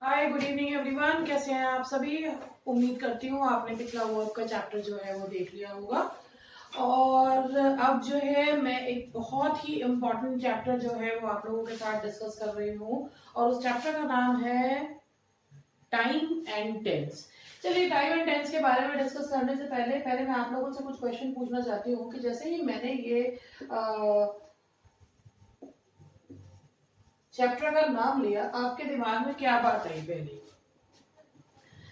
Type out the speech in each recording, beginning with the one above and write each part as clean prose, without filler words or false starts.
हाय, good evening everyone. कैसे हैं आप सभी? उम्मीद करती हूँ आपने पिछला वर्क का चैप्टर जो है वो देख लिया होगा। और अब जो है मैं एक बहुत ही इम्पोर्टेंट चैप्टर जो है वो आप लोगों के साथ डिस्कस कर रही हूँ, और उस चैप्टर का नाम है टाइम एंड टेंस। चलिए, टाइम एंड टेंस के बारे में डिस्कस करने से पहले पहले मैं आप लोगों से कुछ क्वेश्चन पूछना चाहती हूँ कि जैसे ही मैंने ये चैप्टर का नाम लिया, आपके दिमाग में क्या बात आई पहले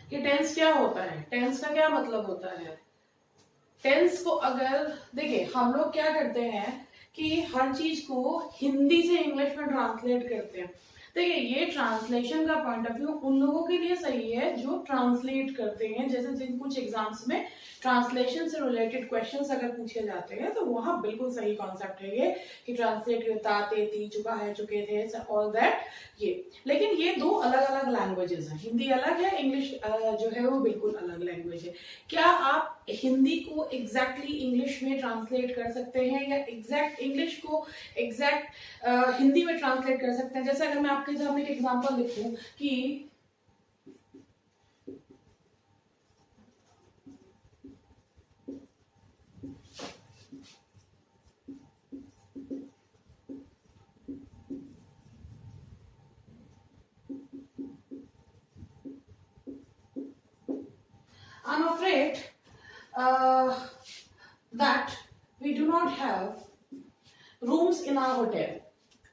कि टेंस क्या होता है, टेंस का क्या मतलब होता है। टेंस को अगर देखिए, हम लोग क्या करते हैं कि हर चीज को हिंदी से इंग्लिश में ट्रांसलेट करते हैं। देखिए, ये ट्रांसलेशन का पॉइंट ऑफ व्यू उन लोगों के लिए सही है जो ट्रांसलेट करते हैं। जैसे जिन कुछ एग्जाम्स में ट्रांसलेशन से रिलेटेड क्वेश्चंस अगर पूछे जाते हैं तो वहां बिल्कुल सही कॉन्सेप्ट है ये कि ट्रांसलेट करता, तेती, चुका है, चुके थे, ऑल दैट। ये लेकिन ये दो अलग अलग लैंग्वेजेस हैं। हिंदी अलग है, इंग्लिश जो है वो बिल्कुल अलग लैंग्वेज है। क्या आप हिंदी को एग्जैक्टली इंग्लिश में ट्रांसलेट कर सकते हैं या एग्जैक्ट इंग्लिश को एग्जैक्ट हिंदी में ट्रांसलेट कर सकते हैं? जैसे अगर मैं आपके सामने एक एग्जांपल लिखूं कि I'm afraid that we do not have rooms in our hotel.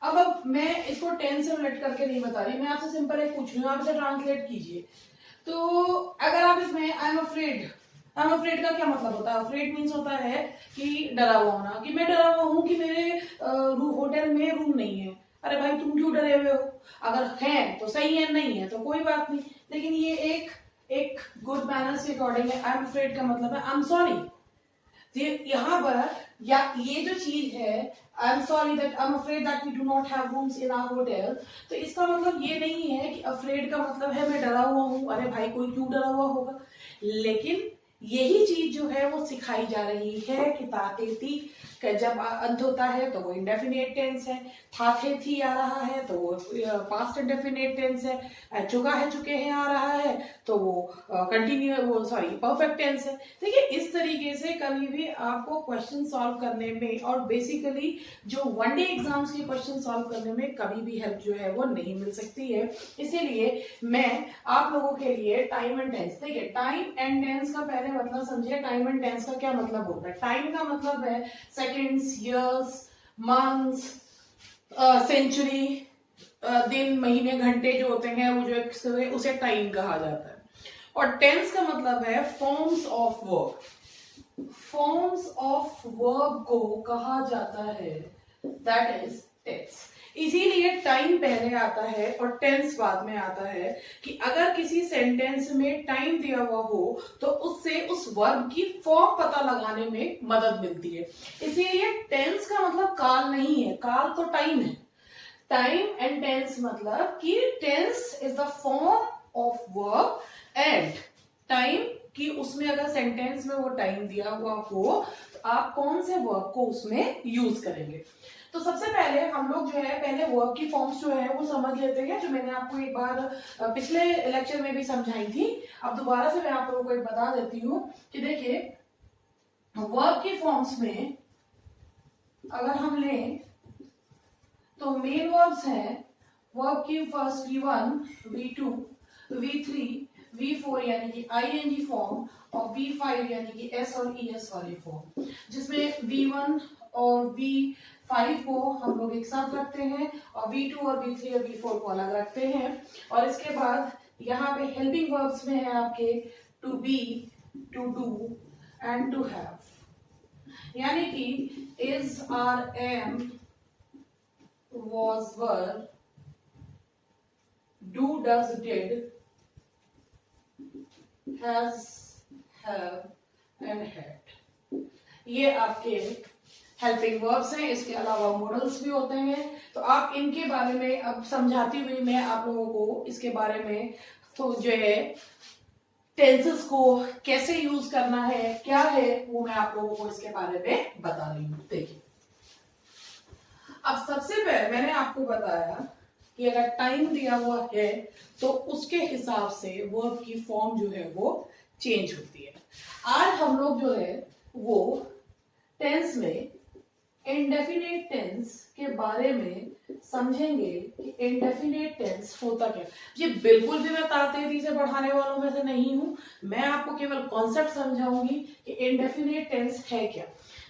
अब मैं इसको टेंस से रिलेट करके नहीं बता रही, मैं आपसे सिंपल एक पूछ रही हूँ, आप इसे ट्रांसलेट कीजिए। तो अगर आप इसमें आई एम अफ्रेड का क्या मतलब होता है? अफ्रेड मीन्स होता है कि डरा हुआ होना, कि मैं डरा हुआ हूँ कि मेरे होटल में रूम नहीं है। अरे भाई, तुम क्यों डरे हुए हो? अगर है तो सही है, नहीं है तो कोई बात नहीं। लेकिन ये एक एक गुड मैनर्स के अकॉर्डिंग है। आई एम अफ्रेड का मतलब है आई एम सॉरी। यहाँ पर या ये जो चीज है, I am sorry that I am afraid that we do not have rooms in our hotel, तो इसका मतलब ये नहीं है कि अफ्रेड का मतलब है मैं डरा हुआ हूँ। अरे भाई, कोई क्यों डरा हुआ होगा? लेकिन यही चीज जो है वो सिखाई जा रही है कि तातेती का जब अंत होता है तो वो इंडेफिनेट टेंस है, था थे थी आ रहा है तो वो पास्ट इंडेफिनेट टेंस है, चुका है चुके हैं आ रहा है तो वो कंटिन्यू वो सॉरी परफेक्ट टेंस है। देखिए, इस तरीके से कभी भी आपको क्वेश्चन सॉल्व करने में और बेसिकली जो वन डे एग्जाम्स के क्वेश्चन सॉल्व करने में कभी भी हेल्प जो है वो नहीं मिल सकती है। इसीलिए मैं आप लोगों के लिए टाइम एंड टेंस, देखिए टाइम एंड टेंस का पहले मतलब समझिए। टाइम एंड टेंस का क्या मतलब होता है? टाइम का मतलब है सेकेंड्स, ईयर्स, मंथ्स, सेंचुरी, दिन, महीने, घंटे जो होते हैं वो जो उसे टाइम कहा जाता है। और टेंस का मतलब है forms of work. Forms of work को कहा जाता है, दैट इज टेंस। इसीलिए टाइम पहले आता है और टेंस बाद में आता है कि अगर किसी सेंटेंस में टाइम दिया हुआ हो तो उससे उस वर्ब की फॉर्म पता लगाने में मदद मिलती है। इसीलिए टेंस का मतलब काल नहीं है, काल तो टाइम है। टाइम एंड टेंस मतलब कि tense is the form of verb and time कि उसमें अगर सेंटेंस में वो टाइम दिया हुआ हो तो आप कौन से वर्ब को उसमें यूज करेंगे। तो सबसे पहले हम लोग जो है पहले वर्ब की फॉर्म्स जो है वो समझ लेते हैं, जो मैंने आपको एक बार पिछले लेक्चर में भी समझाई थी। अब दोबारा से मैं आप लोगों को एक बता देती हूँ कि देखिए, वर्ब की फॉर्म्स में अगर हम लें तो मेन वर्ब्स हैं वर्ब की first V1, V2, V3, V4 यानी कि ING फॉर्म और V5 यानी कि S और ES वाली फॉर्म, जिसमें V1 और V5 को हम लोग एक साथ रखते हैं और V2 और V3 और V4 को अलग रखते हैं। और इसके बाद यहाँ पे हेल्पिंग वर्ब्स में है आपके to be, to do and to have, यानी कि is, are, am, was, were, do, does, did, has, have and had। ये आपके हेल्पिंग वर्ब्स हैं। इसके अलावा मॉडल्स भी होते हैं। तो आप इनके बारे में अब समझाती हुई मैं आप लोगों को इसके बारे में तो जो है टेंसेस को कैसे यूज करना है, क्या है, वो मैं आप लोगों को इसके बारे में बता रही हूँ। देखिए, अब सबसे पहले मैंने आपको बताया कि अगर टाइम दिया हुआ है तो उसके हिसाब से वर्ब की फॉर्म जो है वो चेंज होती है। आज हम लोग जो है वो टेंस में इंडेफिनेट टेंस के बारे में समझेंगे कि इंडेफिनेट टेंस होता क्या। ये बिल्कुल भी मैं तातेती से पढ़ाने वालों में से नहीं हूं, मैं आपको केवल कॉन्सेप्ट समझाऊंगी कि इंडेफिनेट टेंस है क्या।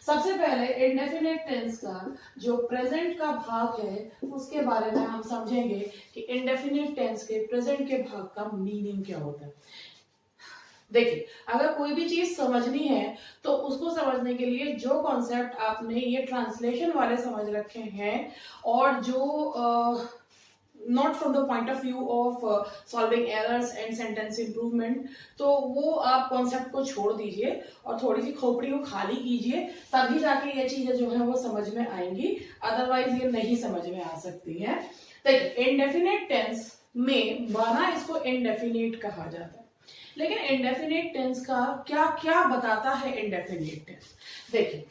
सबसे पहले इंडेफिनेट टेंस का जो प्रेजेंट का भाग है उसके बारे में हम समझेंगे कि इंडेफिनेट टेंस के प्रेजेंट के भाग का मीनिंग क्या होता है। देखिए, अगर कोई भी चीज समझनी है तो उसको समझने के लिए जो कॉन्सेप्ट आपने ये ट्रांसलेशन वाले समझ रखे हैं और जो not from the point of view of solving errors and sentence improvement, तो वो आप कॉन्सेप्ट को छोड़ दीजिए और थोड़ी सी खोपड़ी को खाली कीजिए, तभी जाके ये चीजें जो है वो समझ में आएंगी, अदरवाइज ये नहीं समझ में आ सकती है। देखिए, इंडेफिनेट टेंस में बना इसको इंडेफिनेट कहा जाता है, लेकिन इंडेफिनेट टेंस का क्या क्या बताता है इंडेफिनेट टेंस। देखिए,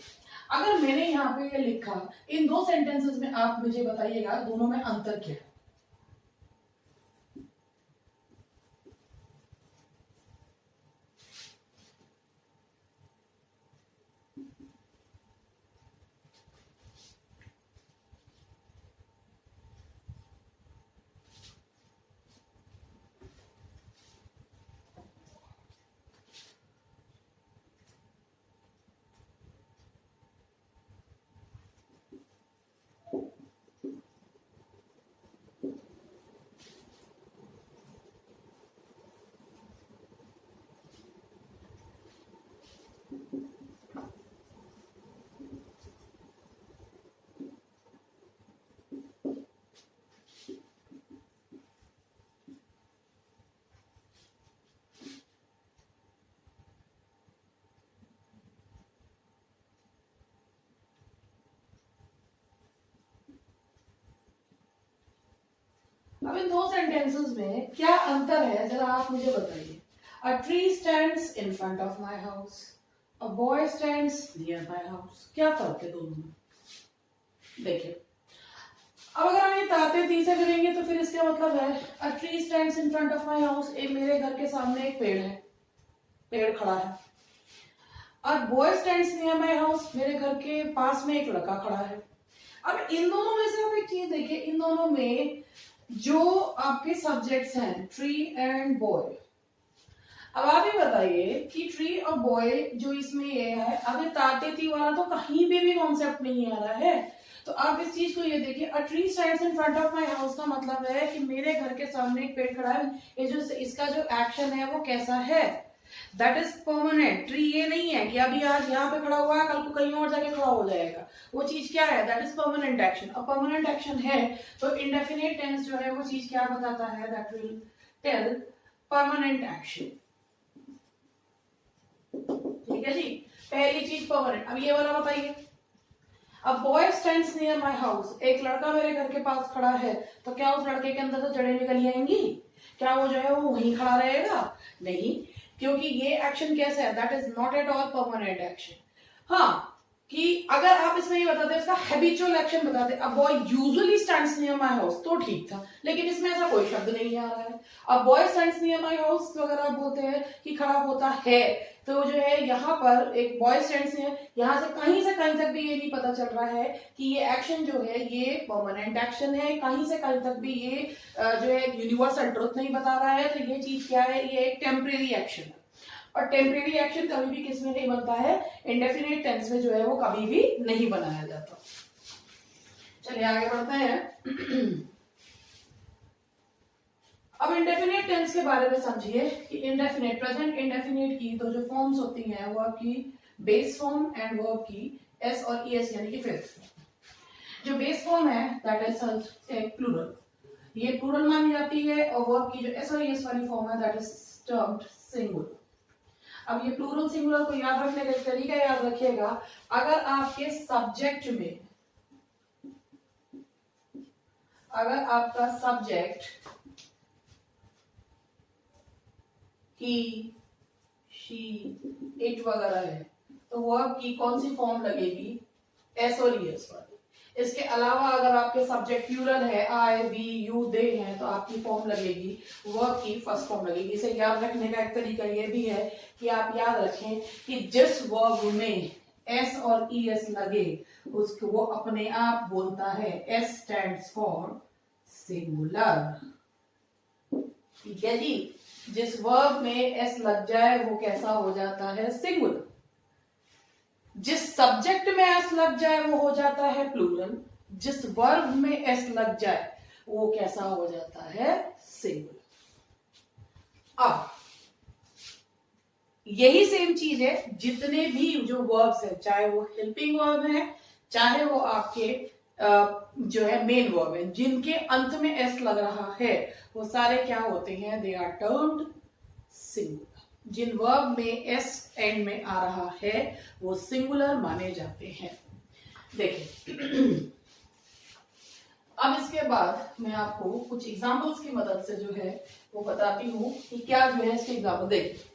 अगर मैंने यहाँ पे ये लिखा, इन दो सेंटेंसेस में आप मुझे बताइएगा दोनों में अंतर क्या है। अब इन दो सेंटेंसेस में क्या अंतर है जरा आप मुझे बताइए। A tree stands in front of my house, a boy stands near my house, क्या फर्क है दोनों में। देखिए, अब अगर हम ये ताते ती से करेंगे तो फिर इसका मतलब है a tree stands in front of my house, एक मेरे घर के सामने एक पेड़ है, पेड़ खड़ा है। और boy stands near my house, मेरे घर के पास में एक लड़का खड़ा है। अब इन दोनों में से आप एक चीज देखिए, इन दोनों में जो आपके सब्जेक्ट्स हैं ट्री एंड बॉय, अब आप ये बताइए कि ट्री और बॉय जो इसमें ये है, अभी ताते ती वाला तो कहीं भी कॉन्सेप्ट नहीं आ रहा है। तो आप इस चीज को ये देखिए, a tree stands in front of my house का मतलब है कि मेरे घर के सामने एक पेड़ खड़ा है। ये जो इसका जो एक्शन है वो कैसा है, दैट इज परमानेंट। ट्री ये नहीं है कि अभी आज यहाँ पे खड़ा हुआ है कल को कहीं और जाके खड़ा हो जाएगा, वो चीज क्या है, दैट इज परमानेंट एक्शन। अब परमानेंट एक्शन है तो इंडेफिनिट टेंस जो है वो चीज क्या बताता है, that will tell permanent action. ठीक है जी, पहली चीज परमानेंट। अब ये वाला बताइए, अब boy stands near my house, एक लड़का मेरे घर के पास खड़ा है, तो क्या उस लड़के के अंदर से जड़ें निकल आएंगी, क्या वो जो है वो वहीं खड़ा रहेगा, नहीं, क्योंकि ये एक्शन कैसा है, that is not at all permanent action. हाँ, कि अगर आप इसमें ये बताते इसका हैबिचुअल एक्शन बताते, अब boy usually stands near my house तो ठीक था, लेकिन इसमें ऐसा कोई शब्द नहीं आ रहा है। अब boy stands near my house तो अगर आप बोलते हैं कि खड़ा होता है, तो जो है यहाँ पर एक बॉय स्टैंड्स है, यहाँ से कहीं तक भी ये नहीं पता चल रहा है कि ये एक्शन जो है ये परमानेंट एक्शन है, कहीं से कहीं तक भी ये जो है यूनिवर्सल ट्रुथ नहीं बता रहा है। तो ये चीज क्या है, ये एक टेम्परेरी एक्शन है, और टेम्परेरी एक्शन कभी भी किसमें नहीं बनता है, इंडेफिनिट टेंस में जो है वो कभी भी नहीं बनाया जाता। चलिए आगे बढ़ते हैं। अब इंडेफिनिट टेंस के बारे में समझिए कि इंडेफिनिट, प्रेजेंट इंडेफिनिट की तो जो फॉर्म्स होती हैं वो आपकी बेस फॉर्म एंड वर्ब की एस और ईएस यानी कि फिफ्थ फॉर्म। जो बेस फॉर्म है दैट इज प्लूरल, ये प्लूरल मानी जाती है, और वर्ब की जो एस और ईएस वाली फॉर्म है दैट इज टर्म्ड सिंगुलर। अब ये प्लूरल सिंगुलर को याद रखने का तरीका याद रखिएगा, अगर आपके सब्जेक्ट में, अगर आपका सब्जेक्ट ही, शी, इट वगैरह है, तो वर्ब की कौन सी फॉर्म लगेगी, एस और ईएस वाली। इसके अलावा अगर आपके सब्जेक्ट प्लूरल है, आई, वी, यू, दे हैं, तो आपकी फॉर्म लगेगी वर्ब की फर्स्ट फॉर्म लगेगी। इसे याद रखने का एक तरीका ये भी है कि आप याद रखें कि जिस वर्ब में एस और ई एस लगे उसको वो अपने आप बोलता है एस स्टैंड्स फॉर सिंगुलर। ठीक है जी, जिस वर्ब में एस लग जाए वो कैसा हो जाता है? सिंगुलर। जिस सब्जेक्ट में एस लग जाए वो हो जाता है प्लूरल। जिस वर्ब में एस लग जाए वो कैसा हो जाता है? सिंगुलर। अब यही सेम चीज है जितने भी जो वर्ब्स है, चाहे वो हेल्पिंग वर्ब है, चाहे वो आपके जो है मेन वर्ब है, जिनके अंत में एस लग रहा है वो सारे क्या होते हैं? They are termed singular. जिन वर्ब में एस एंड में आ रहा है वो सिंगुलर माने जाते हैं। देखिए अब इसके बाद मैं आपको कुछ एग्जांपल्स की मदद से जो है वो बताती हूं कि क्या जो है इसके एग्जाम्पल। देखिए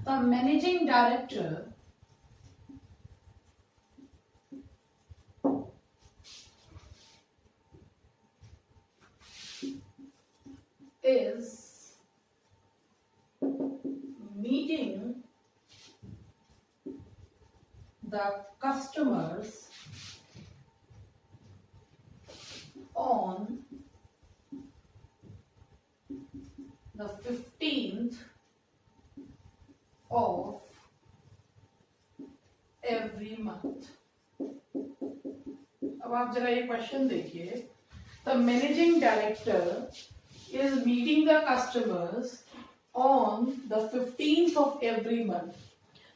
the managing director is meeting the customers on the 15th of every month। अब आप जरा ये क्वेश्चन देखिए, the managing director is meeting the customers on the 15th of every month।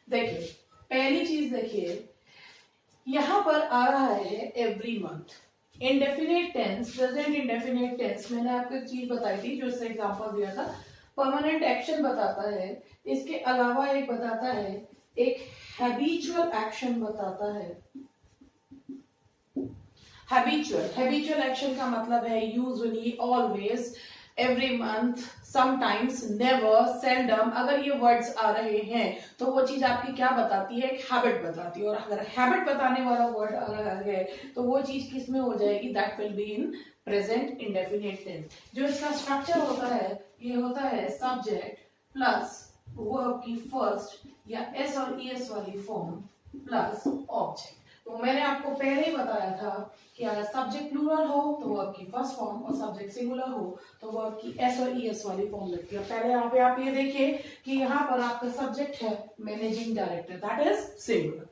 देखिए पहली चीज देखिए, यहां पर आ रहा है every month. Indefinite tense, present indefinite tense, मैंने आपको एक चीज बताई थी जो इससे एग्जांपल दिया था, परमानेंट एक्शन बताता है, इसके अलावा एक बताता है एक हैबिचुअल एक्शन बताता है। हैबिचुअल एक्शन का मतलब है usually, always, every month, sometimes, never, seldom. अगर ये वर्ड्स आ रहे हैं तो वो चीज आपकी क्या बताती है? एक हैबिट बताती है। और अगर हैबिट बताने वाला वर्ड अगर है तो वो चीज किस में हो जाएगी? That will be in present indefinite tense. जो इसका स्ट्रक्चर होता है ये होता है सब्जेक्ट प्लस वर्ब की फर्स्ट या एस और ईएस वाली फॉर्म प्लस ऑब्जेक्ट। तो मैंने आपको पहले ही बताया था कि अगर सब्जेक्ट प्लूरल हो तो वर्ब की फर्स्ट फॉर्म और सब्जेक्ट सिंगुलर हो तो वर्ब की एस और ईएस वाली फॉर्म लगती है। पहले यहाँ पे आप ये देखिए कि यहाँ पर आपका सब्जेक्ट है managing director, that is singular.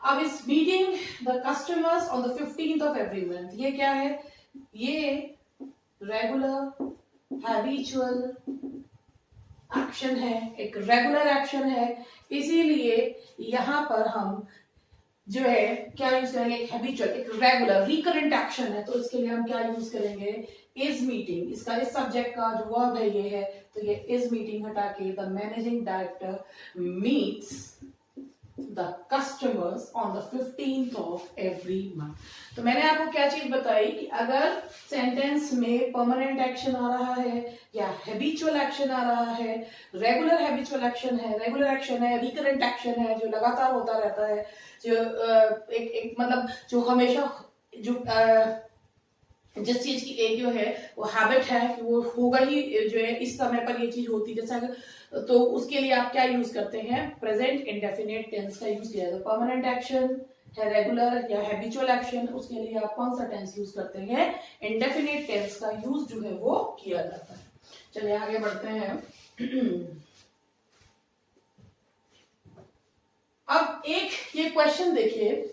अब इस meeting the customers on the 15th of every month, ये क्या है? ये रेगुलर हैबिचुअल एक्शन है, एक रेगुलर एक्शन है, इसीलिए यहां पर हम जो है क्या यूज करेंगे? एक हैबिचुअल, एक रेगुलर रिकरेंट एक्शन है, तो इसके लिए हम क्या यूज करेंगे? Is meeting. इसका इस सब्जेक्ट का जो वर्ब है ये है, तो ये इज मीटिंग हटा के the managing director meets the customers on the 15th of every month. तो मैंने आपको क्या चीज बताई कि अगर सेंटेंस में परमानेंट एक्शन आ रहा है या हैबिचुअल एक्शन आ रहा है, रेगुलर हैबिचुअल एक्शन है, रेगुलर एक्शन है, रिकरेंट एक्शन है जो लगातार होता रहता है, जो एक मतलब जो हमेशा जो जिस चीज की एक जो है वो हैबिट है कि वो होगा ही, जो है इस समय पर ये चीज होती, जैसा तो उसके लिए आप क्या यूज करते हैं? प्रेजेंट इंडेफिनिट टेंस का यूज किया जाता है। परमानेंट एक्शन है, रेगुलर या हैबिचुअल एक्शन, उसके लिए आप कौन सा टेंस यूज करते हैं? इंडेफिनिट टेंस का यूज जो है वो किया जाता है। चलिए आगे बढ़ते हैं। अब एक ये क्वेश्चन देखिए,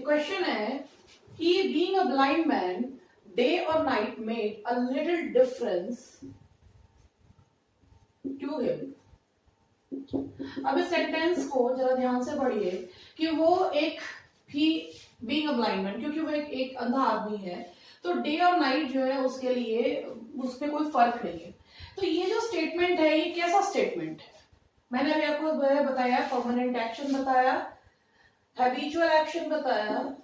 क्वेश्चन है कि being a blind man day और night made a little difference to him. अब इस सेंटेंस को जरा ध्यान से पढ़िए कि वो एक भी बीइंग अ ब्लाइंड मैन, क्योंकि वो एक अंधा आदमी है, तो डे और नाइट जो है उसके लिए उसमें कोई फर्क नहीं है। तो ये जो स्टेटमेंट है ये कैसा स्टेटमेंट है? मैंने अभी आपको बताया, परमानेंट एक्शन बताया, हैबिचुअल एक्शन बताया,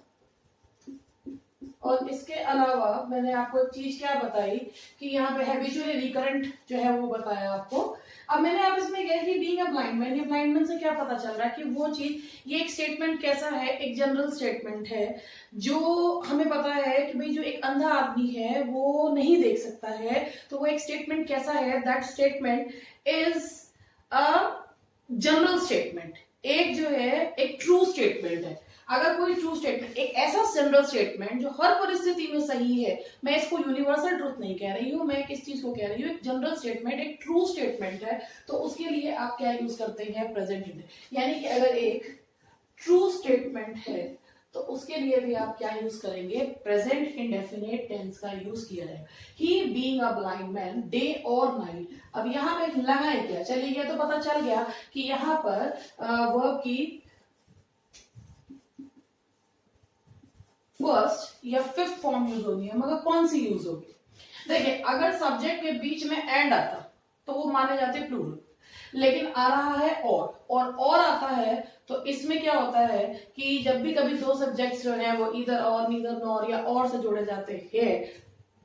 और इसके अलावा मैंने आपको एक चीज क्या बताई कि यहाँ पे हैबिचुअली रिकरेंट जो है वो बताया आपको। अब मैंने आप इसमें कहा कि बीइंग अ ब्लाइंड मैन, ये ब्लाइंड मैन से क्या पता चल रहा है कि वो चीज, ये एक स्टेटमेंट कैसा है, एक जनरल स्टेटमेंट है जो हमें पता है कि भाई जो एक अंधा आदमी है वो नहीं देख सकता है, तो वो एक स्टेटमेंट कैसा है, that statement is a general statement, एक जो है एक ट्रू स्टेटमेंट है। अगर कोई ट्रू स्टेटमेंट, एक ऐसा जनरल स्टेटमेंट जो हर परिस्थिति में सही है, मैं इसको यूनिवर्सल ट्रूथ नहीं कह रही हूं, मैं किस चीज को कह रही हूँ, एक जनरल स्टेटमेंट, एक ट्रू स्टेटमेंट है, तो उसके लिए आप क्या यूज करते हैं, प्रेजेंट इंडेफिनिट। यानी कि अगर एक ट्रू स्टेटमेंट है तो उसके लिए भी आप क्या यूज करेंगे, प्रेजेंट इंडेफिनिट टेंस का यूज किया जाएगा। He being a blind man day और नाइट। अब यहाँ पे लगा है क्या, चलिए गया तो पता चल गया कि यहाँ पर वर्ब की फर्स्ट या फिफ्थ फॉर्म यूज होनी है, मगर कौन सी यूज होगी? देखिए, अगर सब्जेक्ट के बीच में एंड आता तो वो माने जाते प्लूरल, लेकिन आ रहा है और आता है, तो इसमें क्या होता है कि जब भी कभी दो सब्जेक्ट्स जो है वो इधर और, नीदर नॉर या और से जोड़े जाते हैं,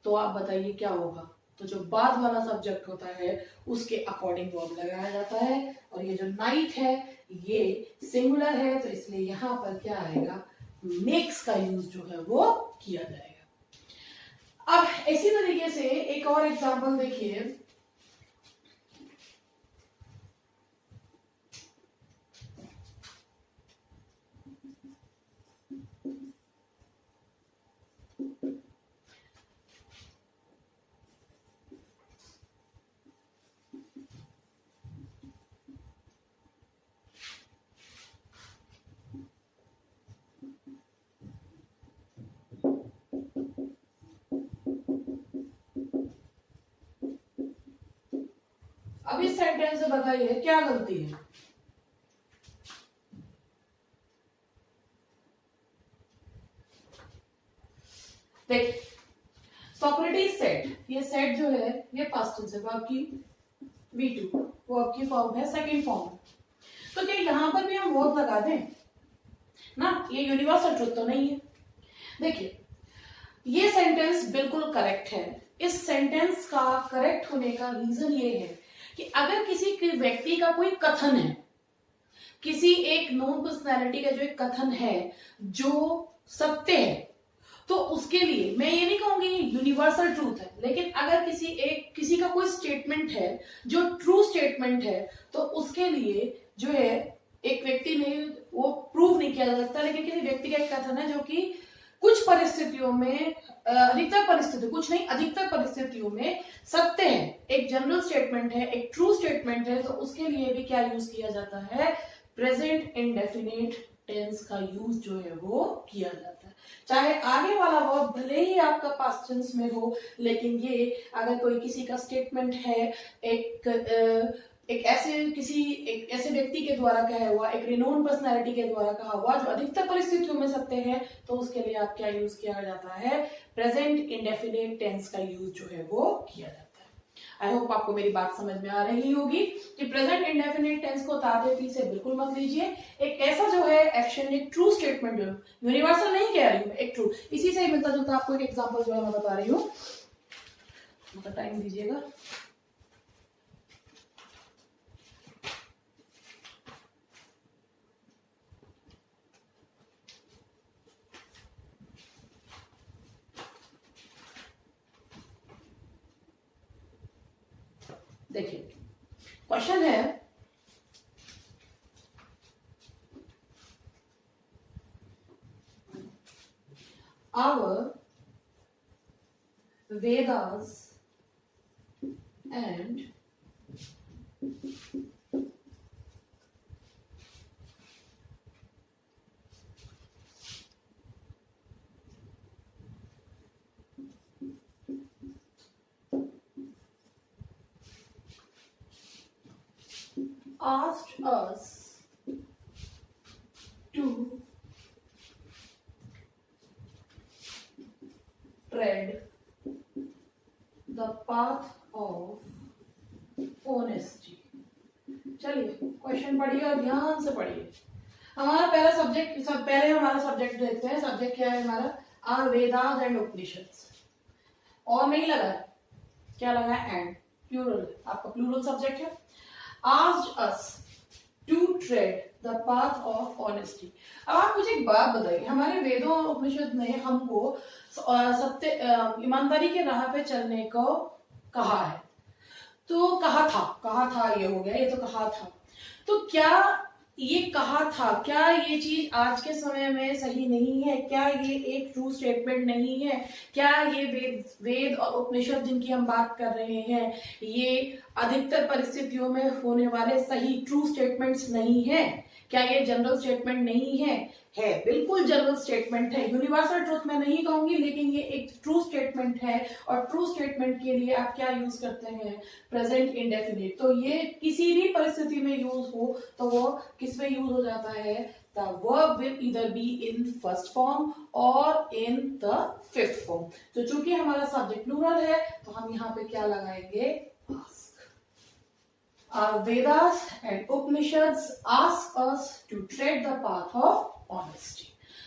तो आप बताइए क्या होगा? तो जो बाद वाला सब्जेक्ट होता है उसके अकॉर्डिंग वर्ब लगाया जाता है, और ये जो नाइट है ये सिंगुलर है, तो इसलिए यहां पर क्या आएगा, मेक्स का यूज जो है वो किया जाएगा। अब इसी तरीके से एक और एग्जांपल देखिए, अब इस सेंटेंस से बताइए क्या गलती है? देखिए, सोक्रेटिस सेट, ये सेट जो है ये पास्ट टेंस है, वो आपकी V2, वो आपकी फॉर्म है, सेकंड फॉर्म। तो क्या यहां पर भी हम वर्ब लगा दें ना? ये यूनिवर्सल ट्रुथ तो नहीं है। देखिए, ये सेंटेंस बिल्कुल करेक्ट है। इस सेंटेंस का करेक्ट होने का रीजन ये है कि अगर किसी व्यक्ति का कोई कथन है, किसी एक नॉन पर्सनैलिटी का जो एक कथन है जो सत्य है, तो उसके लिए मैं ये नहीं कहूंगी यूनिवर्सल ट्रूथ है, लेकिन अगर किसी का कोई स्टेटमेंट है जो ट्रू स्टेटमेंट है, तो उसके लिए जो है एक व्यक्ति ने वो प्रूव नहीं किया जा सकता, लेकिन किसी व्यक्ति का एक कथन है जो कि कुछ परिस्थितियों में, अधिकतर परिस्थिति, कुछ नहीं अधिकतर परिस्थितियों में सत्य है, एक जनरल स्टेटमेंट है, एक ट्रू स्टेटमेंट है, तो उसके लिए भी क्या यूज किया जाता है, प्रेजेंट इंडेफिनिट टेंस का यूज जो है वो किया जाता है। चाहे आगे वाला वर्ब भले ही आपका पास्ट टेंस में हो, लेकिन ये अगर कोई किसी का स्टेटमेंट है, एक ऐसे व्यक्ति के द्वारा कहा हुआ, एक रिनोन पर्सनैलिटी के द्वारा कहा हुआ जो अधिकतर परिस्थितियों में सत्य है, तो उसके लिए आप क्या यूज किया जाता है, प्रेजेंट इंडेफिनिट टेंस का यूज जो है वो किया जाता है। आई होप आपको मेरी बात समझ में आ रही होगी कि प्रेजेंट इंडेफिनिट टेंस को ताते से बिल्कुल मत लीजिए। एक ऐसा जो है एक्शन, एक ट्रू स्टेटमेंट, जो यूनिवर्सल नहीं कह रही हूं, एक ट्रू, इसी से मिलता जुलता आपको एक एग्जांपल जो है मैं बता रही हूँ, मतलब टाइम दीजिएगा। देखिए, क्वेश्चन है, our Vedas and asked us to tread the path of honesty. चलिए क्वेश्चन पढ़िए और ध्यान से पढ़िए। हमारा पहला सब्जेक्ट पहले हमारा सब्जेक्ट देखते हैं। सब्जेक्ट क्या है हमारा? Are Vedas and Upanishad. और नहीं लगा है, क्या लगा है? एंड प्लूरल, आपका प्लूरल सब्जेक्ट है। Asked us to tread the path of honesty. अब आप मुझे एक बात बताइए, हमारे वेदों और उपनिषद ने हमको सत्य ईमानदारी के राह पे चलने को कहा है। तो कहा था, ये हो गया, ये तो कहा था। तो क्या ये कहा था, क्या ये चीज आज के समय में सही नहीं है? क्या ये एक ट्रू स्टेटमेंट नहीं है? क्या ये वेद और उपनिषद जिनकी हम बात कर रहे हैं, ये अधिकतर परिस्थितियों में होने वाले सही ट्रू स्टेटमेंट्स नहीं है? क्या ये जनरल स्टेटमेंट नहीं है? है, बिल्कुल जनरल स्टेटमेंट है। यूनिवर्सल ट्रूथ मैं नहीं कहूंगी, लेकिन ये एक ट्रू स्टेटमेंट है। और ट्रू स्टेटमेंट के लिए आप क्या यूज करते हैं? Present indefinite. तो ये किसी भी परिस्थिति में यूज हो तो वो किस में यूज हो जाता है? The verb will either be in first form or in the fifth form. तो चूंकि हमारा सब्जेक्ट प्लूरल है तो हम यहाँ पे क्या लगाएंगे? ask. Our Vedas and Upanishads ask us to tread the path of honesty.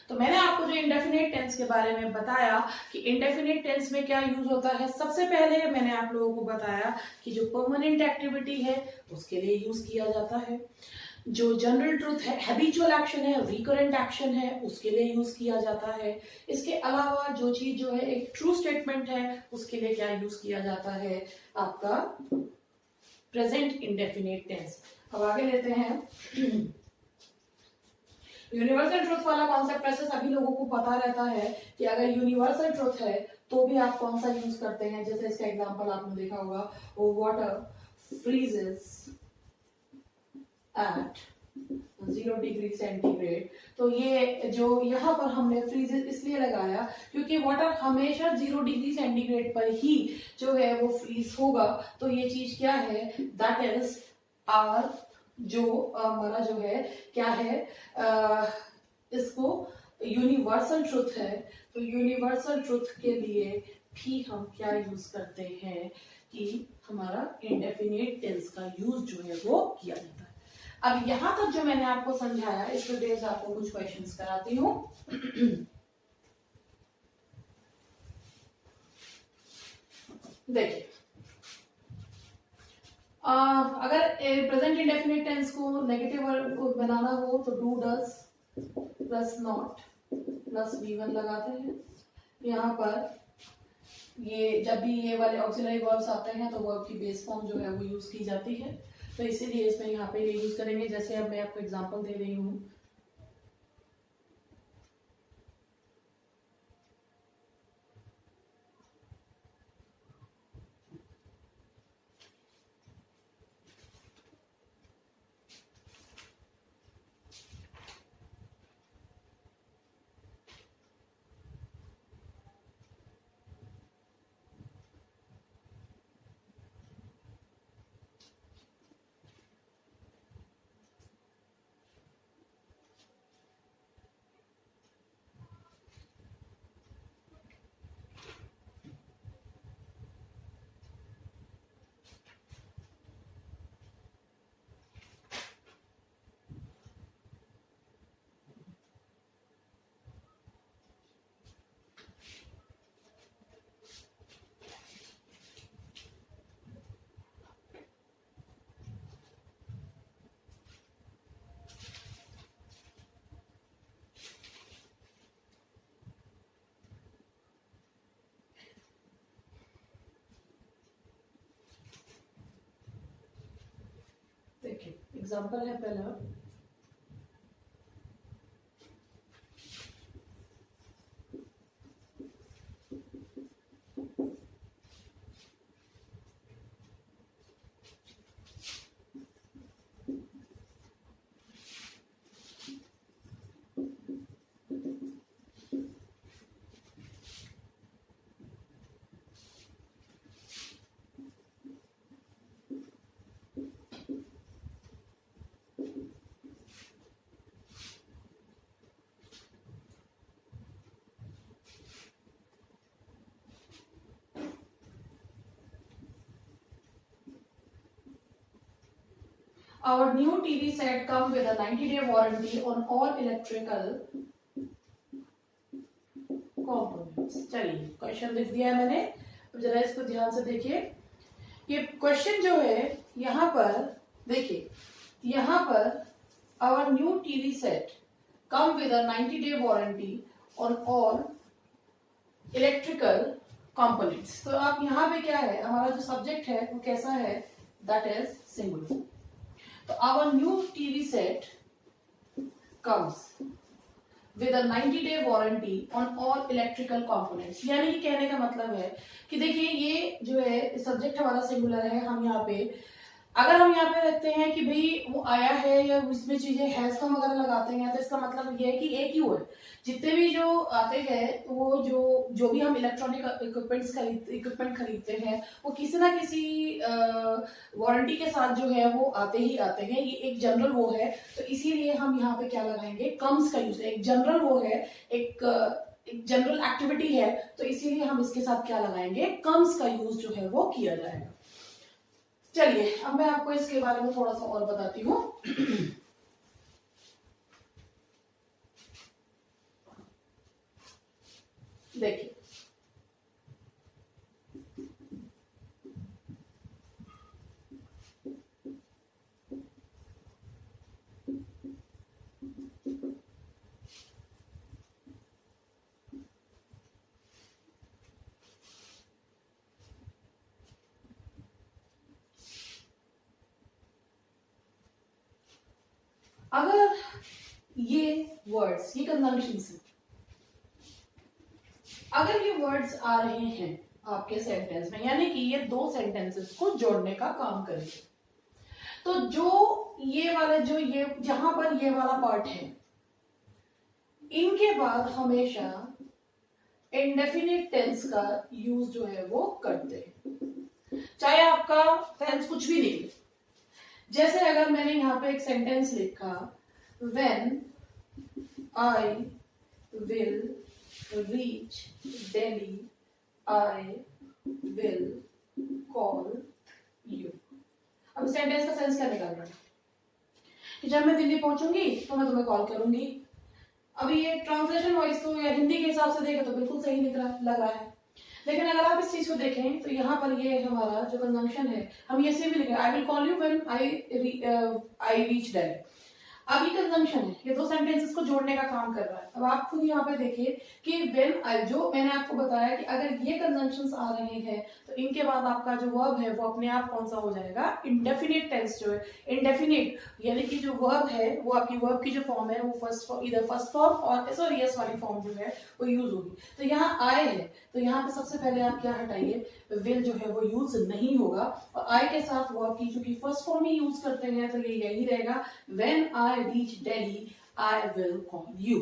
तो मैंने आपको जो इंडेफिनिट टेंस के बारे में बताया कि इंडेफिनिट टेंस में क्या यूज होता है। सबसे पहले मैंने आप लोगों को बताया कि जो परमानेंट एक्टिविटी है उसके लिए यूज किया जाता है। जो जनरल ट्रूथ है, हैबिचुअल एक्शन है, रिकरेंट एक्शन है, उसके लिए यूज किया जाता है। इसके अलावा जो चीज जो है एक ट्रू स्टेटमेंट है उसके लिए क्या यूज किया जाता है? आपका प्रेजेंट इंडेफिनिट टेंस। अब आगे लेते हैं। यूनिवर्सल ट्रुथ वाला कॉन्सेप्ट वैसे सभी लोगों को पता रहता है कि अगर यूनिवर्सल ट्रुथ है तो भी आप कौन सा यूज करते हैं। जैसे इसका एग्जांपल आपने देखा होगा, water freezes at 0 degree centigrade. तो ये जो यहाँ पर हमने फ्रीजेस इसलिए लगाया क्योंकि वाटर हमेशा 0 डिग्री सेंटीग्रेड पर ही जो है वो फ्रीज होगा। तो ये चीज क्या है? दैट इज आर जो हमारा जो है क्या है, इसको यूनिवर्सल ट्रुथ है। तो यूनिवर्सल ट्रुथ के लिए भी हम क्या यूज करते हैं कि हमारा इंडेफिनिट टेंस का यूज जो है वो किया जाता है। अब यहां तक जो मैंने आपको समझाया, इस पे बेस्ड आपको कुछ क्वेश्चंस कराती हूँ। देखिए, अगर प्रेजेंट इंडेफिनिट टेंस को नेगेटिव बनाना हो तो do does plus not plus V1 लगाते हैं। यहाँ पर ये जब भी ये वाले ऑक्सिलरी वर्ब्स आते हैं तो वर्ब की बेस फॉर्म जो है वो यूज की जाती है। तो इसीलिए इसमें यहाँ पे ये यूज करेंगे। जैसे अब मैं आपको एग्जांपल दे रही हूँ, देखिए एग्जांपल है पहला, our new TV set come with a 90-day warranty on all electrical components। चलिए क्वेश्चन लिख दिया है मैंने, अब जरा इसको ध्यान से देखिए। ये क्वेश्चन जो है यहाँ पर देखिए, यहाँ पर our new TV set come with a 90-day warranty on all electrical components। तो आप यहाँ पे क्या है, हमारा जो सब्जेक्ट है वो कैसा है, that is singular। तो our new TV set comes with a 90-day warranty on all electrical components। यानी कि कहने का मतलब है कि देखिए ये जो है सब्जेक्ट हमारा सिंगुलर है, हम यहाँ पे अगर हम यहाँ पे रखते हैं कि भाई वो आया है या इसमें चीजें हैज कम वगैरह लगाते हैं तो इसका मतलब ये है कि एक ही है। जितने भी जो आते हैं वो जो भी हम इलेक्ट्रॉनिक इक्विपमेंट खरीदते हैं वो किसी ना किसी वारंटी के साथ जो है वो आते ही आते हैं। ये एक जनरल वो है, तो इसीलिए हम यहाँ पे क्या लगाएंगे, कम्स का यूज। एक जनरल वो है, एक जनरल एक्टिविटी है, तो इसीलिए हम इसके साथ क्या लगाएंगे, कम्स का यूज जो है वो किया जाएगा। चलिए अब मैं आपको इसके बारे में थोड़ा सा और बताती हूँ। देखिए अगर ये वर्ड्स, ये कंजंक्शन है, अगर ये वर्ड्स आ रहे हैं आपके सेंटेंस में, यानी कि ये दो सेंटेंसेस को जोड़ने का काम करेंगे, तो जो ये वाला जो ये जहां पर ये वाला पार्ट है, इनके बाद हमेशा इंडेफिनिट टेंस का यूज जो है वो करते हैं, चाहे आपका टेंस कुछ भी नहीं। जैसे अगर मैंने यहाँ पे एक सेंटेंस लिखा, when I will reach Delhi, I will call you। अब सेंटेंस का सेंस क्या निकालना है कि जब मैं दिल्ली पहुंचूंगी तो मैं तुम्हें कॉल करूंगी। अभी ये ट्रांसलेशन वॉइस तो या हिंदी के हिसाब से देखें तो बिल्कुल सही लग रहा है, लेकिन अगर आप इस चीज को देखें तो यहाँ पर ये हमारा जो कंजंक्शन है, हम ये से भी लिखें, I will call you when I reach Delhi. अब ये कंजंक्शन है, ये दो सेंटेंसेस को जोड़ने का काम कर रहा है। अब आप खुद यहाँ पे देखिए कि व्हेन आई, जो मैंने आपको बताया कि अगर ये कंजंक्शंस आ रहे हैं तो इनके बाद आपका जो वर्ब है वो अपने आप कौन सा हो जाएगा, इंडेफिनिट टेंस जो है। इंडेफिनिट यानी कि जो वर्ब है वो आपकी वर्ब की जो फॉर्म है वो इधर फर्स्ट फॉर्म और सॉरी यस वाली फॉर्म जो है वो यूज होगी। तो यहाँ आए है तो यहाँ पे सबसे पहले आप क्या हटाइए, विल जो है वो यूज नहीं होगा, और आई के साथ वर्ब की चूंकि फर्स्ट फॉर्म ही यूज करते हैं तो ये यही रहेगा, when I reach Delhi I will call you.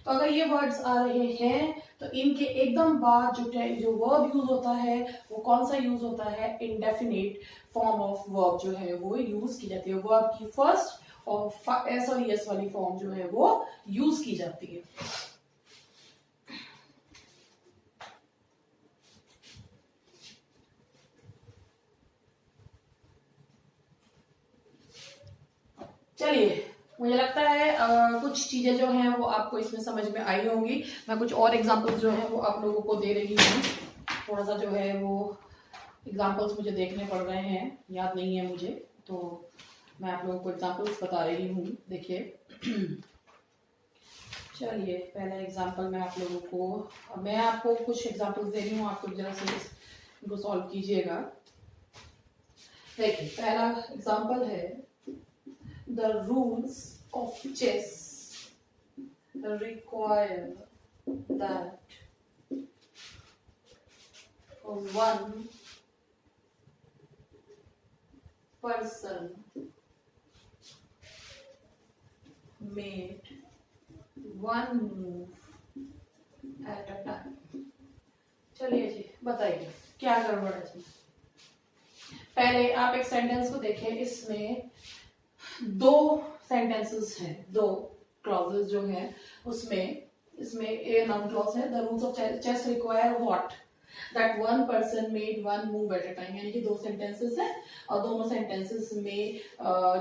तो अगर ये वर्ड्स आ रहे हैं तो इनके एकदम बाद जो वर्ब यूज होता है वो कौन सा यूज होता है, इंडेफिनिट फॉर्म ऑफ वर्ब जो है वो यूज की जाती है। वर्ब की फर्स्ट और एस और यस वाली फॉर्म जो है वो यूज की जाती है। चलिए मुझे लगता है कुछ चीजें जो हैं वो आपको इसमें समझ में आई होंगी। मैं कुछ और एग्जांपल्स जो हैं वो आप लोगों को दे रही हूँ। थोड़ा सा जो है वो एग्जांपल्स मुझे देखने पड़ रहे हैं, याद नहीं है मुझे, तो मैं आप लोगों को एग्जांपल्स बता रही हूँ। देखिए चलिए पहला एग्जांपल मैं आप लोगों को, मैं आपको कुछ एग्जांपल्स दे रही हूँ, आप लोग जरा से इनको सॉल्व कीजिएगा। देखिए पहला एग्जांपल है, the rules of chess require that one person made one move at a time। चलिए जी बताइए क्या गड़बड़ है इसमें। पहले आप एक सेंटेंस को देखें, इसमें दो सेंटेंसेस हैं, दो क्लॉजेस जो हैं उसमें, इसमें ए नाउन क्लॉज है, the rules of chess require what. That one person made one move at a time, यानी कि दो सेंटेंसेस है और दोनों सेंटेंसेस में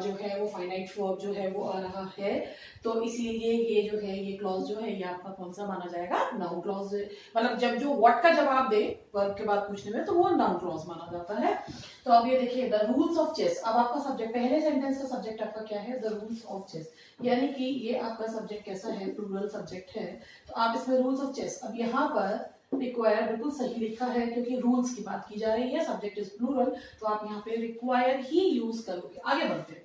जो है वो फाइनाइट वर्ब जो है वो आ रहा है, तो इसीलिए ये जो है ये क्लॉज जो है ये आपका कौन सा माना जाएगा, नाउन क्लॉज। मतलब जब जो व्हाट का जवाब दे वर्ब के बाद पूछने में तो वो नाउन क्लॉज माना जाता है। तो अब ये देखिए द रूल्स ऑफ चेस, अब आपका सब्जेक्ट, पहले सेंटेंस का सब्जेक्ट आपका क्या है, द रूल्स ऑफ चेस, यानी कि ये आपका सब्जेक्ट कैसा है, प्लूरल सब्जेक्ट है, तो आप इसमें रूल्स ऑफ चेस, अब यहाँ पर रिक्वायर बिल्कुल सही लिखा है क्योंकि रूल्स की बात की जा रही है, सब्जेक्ट इज प्लूरल, तो आप यहाँ पे रिक्वायर ही यूज करोगे। आगे बढ़ते हैं,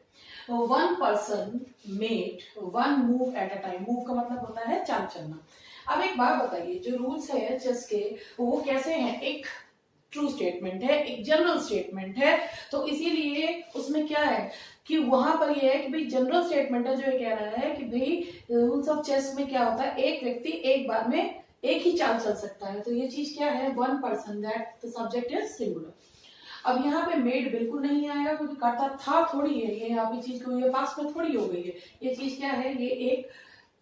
one person made one move at a time, move का मतलब होता है चाल चलना। अब एक बात बताइए, जो रूल्स है चेस के वो कैसे हैं, एक ट्रू स्टेटमेंट है, एक जनरल स्टेटमेंट है, तो इसीलिए उसमें क्या है कि वहां पर ये है कि भाई जनरल स्टेटमेंट है जो ये कह रहा है कि भाई रूल्स ऑफ चेस में क्या होता है, एक व्यक्ति एक बार में एक ही चाल चल सकता है, तो ये चीज क्या है, one person, that the subject is singular. अब यहाँ पे मेड बिल्कुल नहीं आएगा क्योंकि करता था थोड़ी है, ये यहाँ पे चीज को ये पास में थोड़ी हो गई है, ये चीज क्या है, ये एक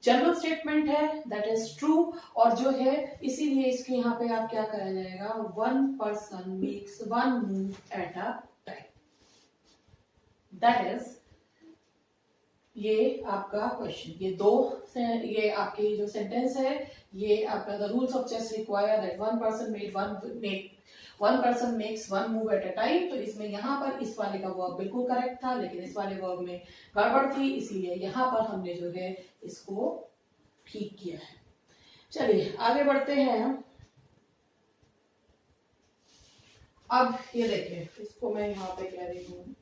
जनरल स्टेटमेंट है दैट इज ट्रू, और जो है इसीलिए इसके यहाँ पे आप क्या करा जाएगा, one person makes one move at a time, that is ये आपका क्वेश्चन। ये आपके जो सेंटेंस है ये आपका the rules of chess require that one person makes one move at a time, तो इसमें यहाँ पर इस वाले का वर्ब बिल्कुल करेक्ट था, लेकिन इस वाले वर्ब में गड़बड़ थी, इसीलिए यहाँ पर हमने जो है इसको ठीक किया है। चलिए आगे बढ़ते हैं। अब ये देखिए, इसको मैं यहाँ पे कह रही हूँ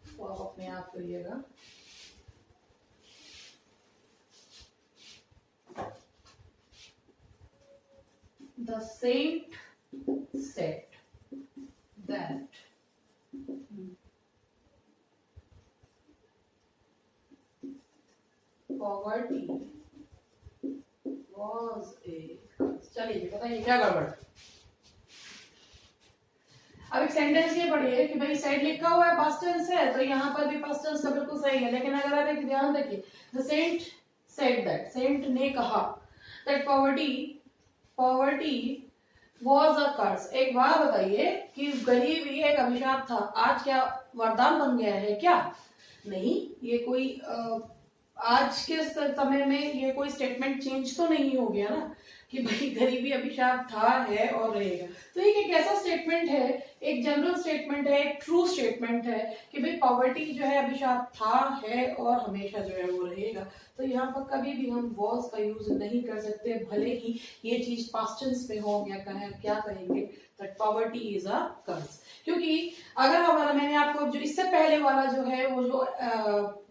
तो आप अपने आप करिएगा। The saint said that poverty was a, चलिए बताइए क्या गड़बड़। अब एक सेंटेंस ये पढ़िए कि भाई said लिखा हुआ है पास्ट टेंस है, तो यहाँ पर भी पास्ट टेंस का बिल्कुल सही है, लेकिन अगर आप एक ध्यान रखिए, the saint said that, saint ने कहा that poverty was a curse। एक बात बताइए कि गरीबी एक अभिशाप था, आज क्या वरदान बन गया है क्या? नहीं, ये कोई आज के समय में ये कोई स्टेटमेंट चेंज तो नहीं हो गया ना कि भाई गरीबी अभिशाप था, है और रहेगा। तो ये एक ऐसा स्टेटमेंट है, एक जनरल स्टेटमेंट है, एक ट्रू स्टेटमेंट है कि भाई पॉवर्टी जो है अभिशाप था, है और हमेशा जो है वो रहेगा। तो यहाँ पर कभी भी हम वॉज का यूज नहीं कर सकते, भले ही ये चीज पास्ट टेंस में हो या क्या कहेंगे, दैट पॉवर्टी इज अ कर्स। क्योंकि अगर हमारा, मैंने आपको जो इससे पहले वाला जो है वो जो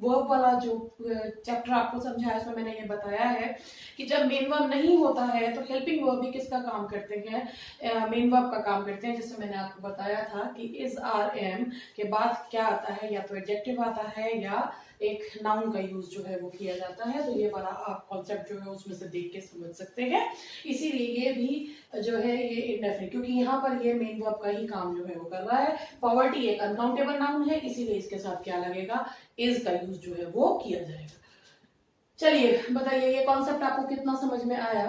वर्ब वाला जो चैप्टर आपको समझाया उसमें मैंने ये बताया है कि जब मेन वर्ब नहीं होता है तो हेल्पिंग वर्ब भी किसका काम करते हैं, मेन वर्ब का काम करते हैं, जिससे मैंने आपको बताया था कि इज आर एम के बाद क्या आता है, या तो एडजेक्टिव आता है या एक नाउन का यूज जो है वो किया जाता है। तो ये वाला आप कॉन्सेप्ट जो है उसमें से देख के समझ सकते हैं। इसीलिए ये भी जो है ये इंडेफिनिट, क्योंकि यहाँ पर ये मेन वर्ब का ही काम जो है वो कर रहा है। पॉवर्टी एक अनकाउंटेबल नाउन है, इसीलिए इसके साथ क्या लगेगा, इज का यूज जो है वो किया जाएगा। चलिए बताइए ये कॉन्सेप्ट आपको कितना समझ में आया।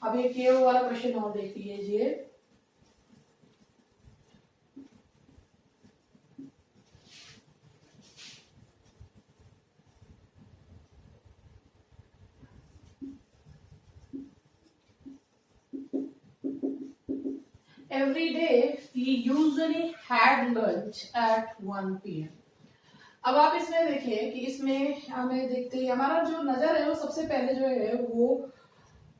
अब एक ये वाला क्वेश्चन और देख लीजिए। Every day we usually had lunch at 1 PM। अब आप इसमें देखिए कि इसमें हमें देखते ही हमारा जो नजर है वो सबसे पहले जो है वो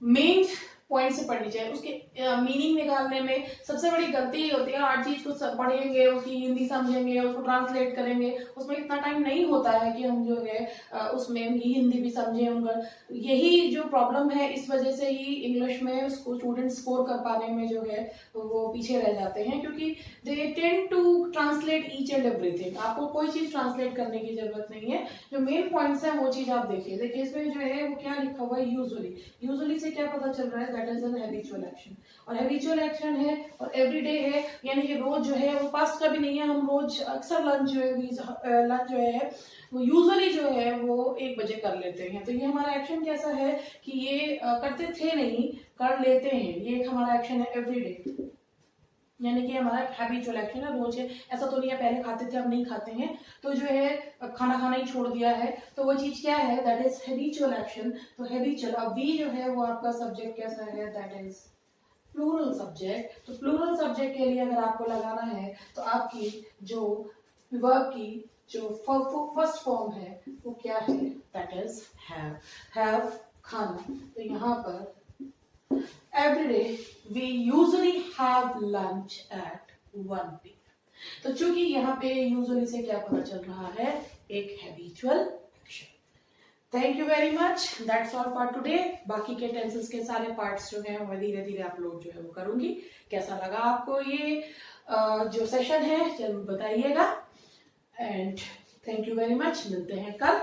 मेन पॉइंट से पढ़नी चाहिए। उसके मीनिंग निकालने में सबसे बड़ी गलती ये होती है, हर चीज को पढ़ेंगे, उसकी हिंदी समझेंगे, उसको ट्रांसलेट करेंगे, उसमें इतना टाइम नहीं होता है कि हम जो है उसमें उनकी हिंदी भी समझें। उनका यही जो प्रॉब्लम है, इस वजह से ही इंग्लिश में स्टूडेंट स्कोर कर पाने में जो है वो पीछे रह जाते हैं, क्योंकि they tend to translate each and everything. आपको कोई चीज ट्रांसलेट करने की जरूरत नहीं है, जो मेन पॉइंट्स है वो चीज आप देखिए। देखिए इसमें जो है वो क्या लिखा हुआ है, यूजुअली। यूजुअली से क्या पता चल रहा है, that is an habitual action. और हैबिचुअल एक्शन है और एवरीडे है, यानी कि रोज जो है वो पास्ट का भी नहीं है। हम रोज अक्सर लंच जो है वो यूजुअली जो है वो 1 बजे कर लेते हैं। तो ये हमारा एक्शन कैसा है कि ये करते थे नहीं, कर लेते हैं। ये एक हमारा एक्शन है एवरीडे, यानी कि हमारा हैबिचुअल एक्शन है, रोज है। ऐसा तो नहीं है पहले खाते थे अब नहीं खाते हैं, तो जो है खाना खाना ही छोड़ दिया है, तो वो चीज क्या है, दैट इज हैबिचुअल एक्शन। तो हैबिचुअल, अब वी जो है वो आपका सब्जेक्ट कैसा है, दैट इज प्लूरल सब्जेक्ट। तो प्लूरल सब्जेक्ट के लिए अगर आपको लगाना है तो आपकी जो वर्ब की जो फर्स्ट फॉर्म है वो क्या है, दैट इज हैव। हैव खाना, तो यहाँ पर every day we usually have lunch at 1 p.m. तो चूंकि यहाँ पे यूजुअली से क्या पता चल रहा है, एक habitual action. Thank you very much, that's all for today. बाकी के टेंसेस के सारे पार्ट्स जो है मैं धीरे धीरे अपलोड जो है वो करूंगी। कैसा लगा आपको ये जो सेशन है जरूर बताइएगा। And thank you very much, मिलते हैं कल।